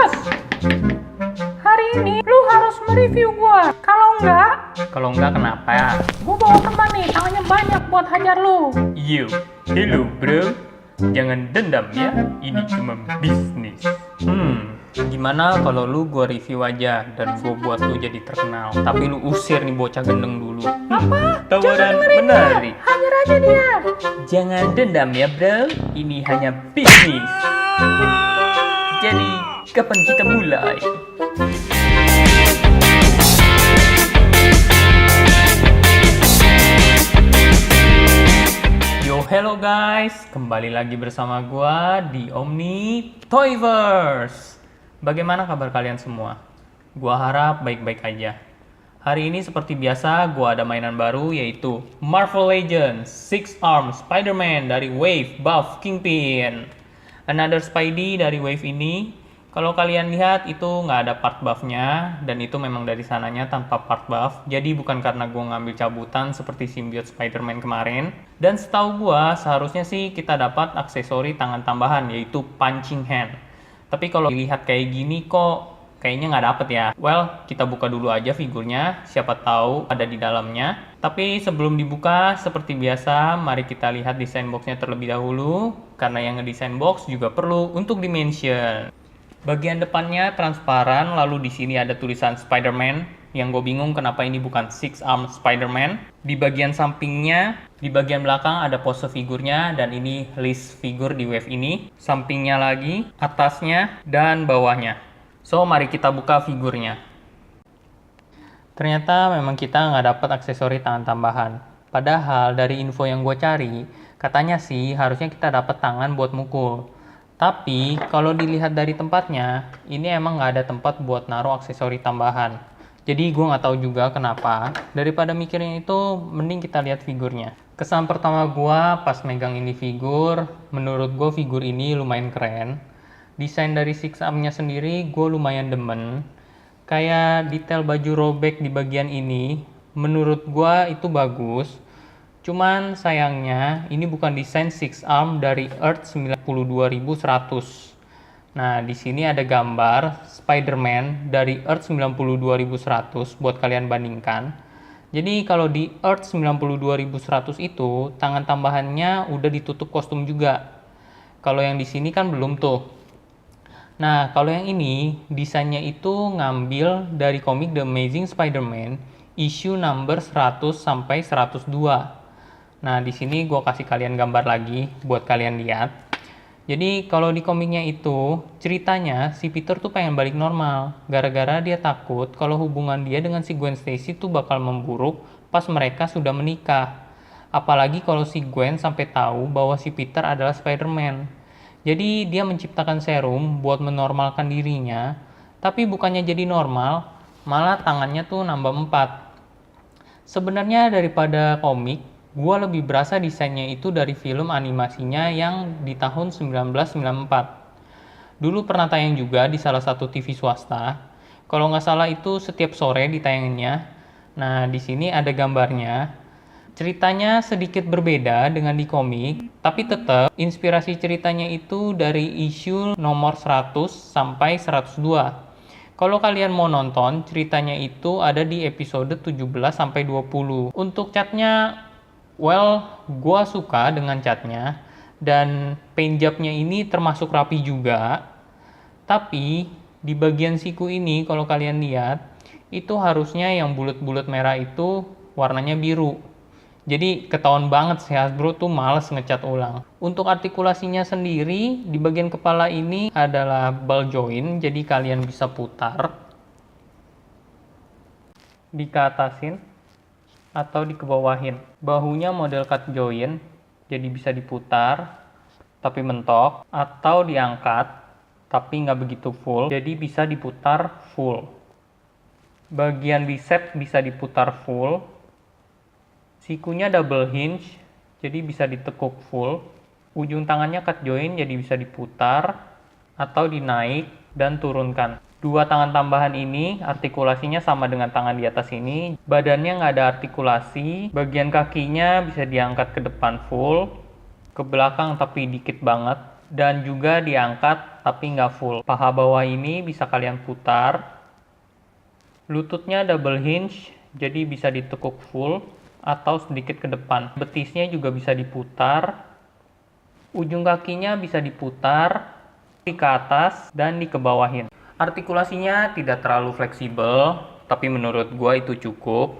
Bos, hari ini lu harus mereview gua. Kalau enggak kenapa ya? Gua bawa teman nih, tangannya banyak buat hajar lu. Yo, hello bro. Jangan dendam ya, ini cuma bisnis. Gimana kalau lu gua review aja dan gua buat lu jadi terkenal. Tapi lu usir nih bocah gendeng dulu. Apa? Tawaran menarik. Hajar aja dia. Jangan dendam ya bro, ini hanya bisnis. Jadi, kapan kita mulai? Yo, hello guys, kembali lagi bersama gua di Omni Toyverse. Bagaimana kabar kalian semua? Gua harap baik-baik aja. Hari ini seperti biasa, gua ada mainan baru yaitu Marvel Legends Six Arms Spider-Man dari Wave Buff Kingpin. Another Spidey dari Wave ini. Kalau kalian lihat itu nggak ada part buffnya, dan itu memang dari sananya tanpa part buff. Jadi bukan karena gue ngambil cabutan seperti symbiote Spider-Man kemarin. Dan setahu gue seharusnya sih kita dapat aksesori tangan tambahan yaitu punching hand. Tapi kalau dilihat kayak gini kok kayaknya nggak dapet ya. Well, kita buka dulu aja figurnya, siapa tahu ada di dalamnya. Tapi sebelum dibuka, seperti biasa, mari kita lihat desain boxnya terlebih dahulu. Karena yang ngedesain box juga perlu untuk dimention. Bagian depannya transparan, lalu di sini ada tulisan Spider-Man. Yang gue bingung kenapa ini bukan Six Arms Spider-Man. Di bagian sampingnya, di bagian belakang ada pose figurnya, dan ini list figur di Wave ini. Sampingnya lagi, atasnya, dan bawahnya. So, mari kita buka figurnya. Ternyata memang kita nggak dapat aksesori tangan tambahan. Padahal dari info yang gue cari, katanya sih harusnya kita dapat tangan buat mukul. Tapi kalau dilihat dari tempatnya, ini emang nggak ada tempat buat naruh aksesori tambahan. Jadi gue nggak tahu juga kenapa. Daripada mikirin itu, mending kita lihat figurnya. Kesan pertama gue pas megang ini figur, menurut gue figur ini lumayan keren. Desain dari Six Arm-nya sendiri gue lumayan demen. Kayak detail baju robek di bagian ini, menurut gue itu bagus. Cuman sayangnya ini bukan desain Six Arm dari Earth 92100. Nah, di sini ada gambar Spider-Man dari Earth 92100 buat kalian bandingkan. Jadi kalau di Earth 92100 itu tangan tambahannya udah ditutup kostum juga. Kalau yang di sini kan belum tuh. Nah, kalau yang ini, desainnya itu ngambil dari komik The Amazing Spider-Man, issue number 100 sampai 102. Nah, di sini gue kasih kalian gambar lagi buat kalian lihat. Jadi, kalau di komiknya itu, ceritanya si Peter tuh pengen balik normal. Gara-gara dia takut kalau hubungan dia dengan si Gwen Stacy tuh bakal memburuk pas mereka sudah menikah. Apalagi kalau si Gwen sampai tahu bahwa si Peter adalah Spider-Man. Jadi dia menciptakan serum buat menormalkan dirinya, tapi bukannya jadi normal, malah tangannya tuh nambah 4. Sebenarnya daripada komik, gue lebih berasa desainnya itu dari film animasinya yang di tahun 1994. Dulu pernah tayang juga di salah satu TV swasta. Kalau nggak salah itu setiap sore ditayanginnya. Nah, di sini ada gambarnya. Ceritanya sedikit berbeda dengan di komik, tapi tetap inspirasi ceritanya itu dari issue nomor 100 sampai 102. Kalau kalian mau nonton, ceritanya itu ada di episode 17 sampai 20. Untuk catnya, well, gua suka dengan catnya, dan paint jobnya ini termasuk rapi juga. Tapi di bagian siku ini kalau kalian lihat, itu harusnya yang bulat-bulat merah itu warnanya biru. Jadi ketahuan banget si Hasbro tuh males ngecat ulang. Untuk artikulasinya sendiri, di bagian kepala ini adalah ball joint, jadi kalian bisa putar, dikeatasin, atau dikebawahin. Bahunya model cut joint, jadi bisa diputar, tapi mentok, atau diangkat, tapi nggak begitu full, jadi bisa diputar full. Bagian bicep bisa diputar full. Sikunya double hinge, jadi bisa ditekuk full. Ujung tangannya cut joint, jadi bisa diputar atau dinaik dan turunkan. Dua tangan tambahan ini artikulasinya sama dengan tangan di atas ini. Badannya nggak ada artikulasi. Bagian kakinya bisa diangkat ke depan full, ke belakang tapi dikit banget, dan juga diangkat tapi nggak full. Paha bawah ini bisa kalian putar. Lututnya double hinge, jadi bisa ditekuk full atau sedikit ke depan. Betisnya juga bisa diputar. Ujung kakinya bisa diputar ke atas dan dikebawahin. Artikulasinya tidak terlalu fleksibel, tapi menurut gua itu cukup.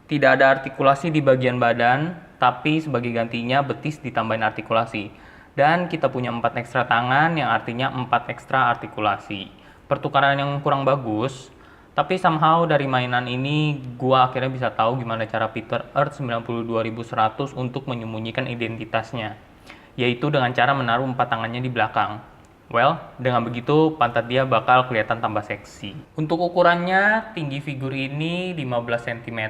Tidak ada artikulasi di bagian badan, tapi sebagai gantinya betis ditambahin artikulasi. Dan kita punya 4 ekstra tangan yang artinya 4 ekstra artikulasi. Pertukaran yang kurang bagus, tapi somehow dari mainan ini gua akhirnya bisa tahu gimana cara Peter Earth 92100 untuk menyembunyikan identitasnya, yaitu dengan cara menaruh 4 tangannya di belakang. Well, dengan begitu pantat dia bakal kelihatan tambah seksi. Untuk ukurannya, tinggi figur ini 15 cm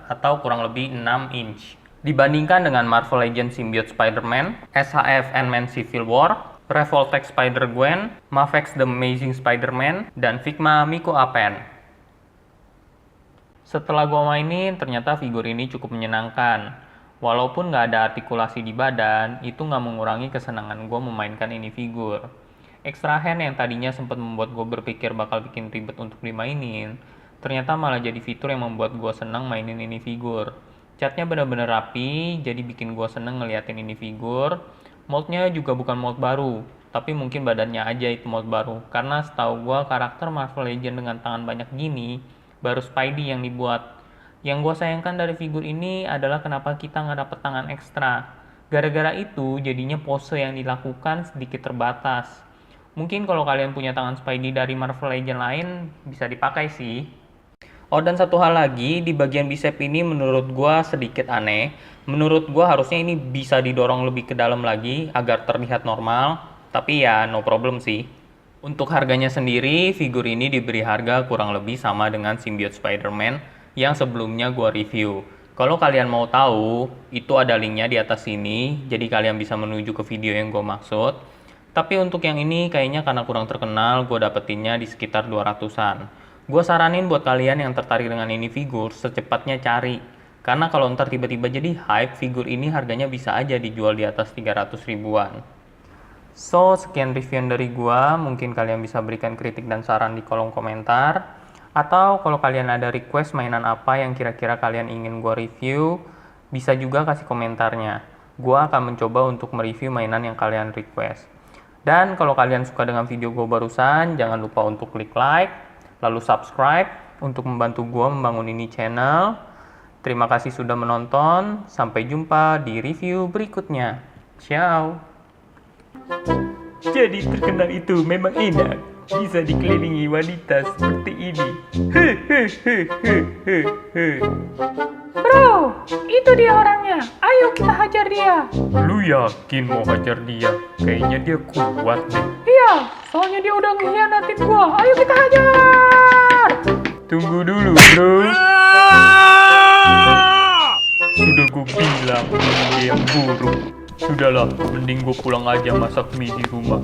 atau kurang lebih 6 inch. Dibandingkan dengan Marvel Legends Symbiote Spider-Man, SHF Ant-Man Civil War, Revoltech Spider-Gwen, Mafex The Amazing Spider-Man, dan Figma Miko Apen. Setelah gua mainin, ternyata figur ini cukup menyenangkan. Walaupun nggak ada artikulasi di badan, itu nggak mengurangi kesenangan gua memainkan ini figur. Extra hand yang tadinya sempat membuat gua berpikir bakal bikin ribet untuk dimainin, ternyata malah jadi fitur yang membuat gua senang mainin ini figur. Catnya benar-benar rapi, jadi bikin gua seneng ngeliatin ini figur. Moldnya juga bukan mold baru, tapi mungkin badannya aja itu mold baru. Karena setahu gua karakter Marvel Legends dengan tangan banyak gini, baru Spidey yang dibuat. Yang gua sayangkan dari figur ini adalah kenapa kita nggak dapet tangan ekstra. Gara-gara itu jadinya pose yang dilakukan sedikit terbatas. Mungkin kalau kalian punya tangan Spidey dari Marvel Legends lain, bisa dipakai sih. Oh, dan satu hal lagi, di bagian bicep ini menurut gua sedikit aneh. Menurut gua harusnya ini bisa didorong lebih ke dalam lagi agar terlihat normal, tapi ya no problem sih. Untuk harganya sendiri, figur ini diberi harga kurang lebih sama dengan Symbiote Spider-Man yang sebelumnya gua review. Kalau kalian mau tahu, itu ada linknya di atas sini, jadi kalian bisa menuju ke video yang gua maksud. Tapi untuk yang ini kayaknya karena kurang terkenal, gua dapetinnya di sekitar 200-an. Gue saranin buat kalian yang tertarik dengan ini figur, secepatnya cari. Karena kalau ntar tiba-tiba jadi hype, figur ini harganya bisa aja dijual di atas 300 ribuan. So, sekian review dari gue. Mungkin kalian bisa berikan kritik dan saran di kolom komentar. Atau kalau kalian ada request mainan apa yang kira-kira kalian ingin gue review, bisa juga kasih komentarnya. Gue akan mencoba untuk mereview mainan yang kalian request. Dan kalau kalian suka dengan video gue barusan, jangan lupa untuk klik like, lalu subscribe untuk membantu gua membangun ini channel. Terima kasih sudah menonton. Sampai jumpa di review berikutnya. Ciao. Jadi terkenal itu memang enak. Bisa dikelilingi wanita seperti ini. Bro, itu dia orangnya. Ayo kita hajar dia. Lu yakin mau hajar dia? Kayaknya dia kuat deh. Iya, soalnya dia udah ngehianatin gua. Ayo kita hajar. Tunggu dulu, bro. Sudah gue bilang dia yang buruk. Sudahlah, mending gue pulang aja masak mie di rumah.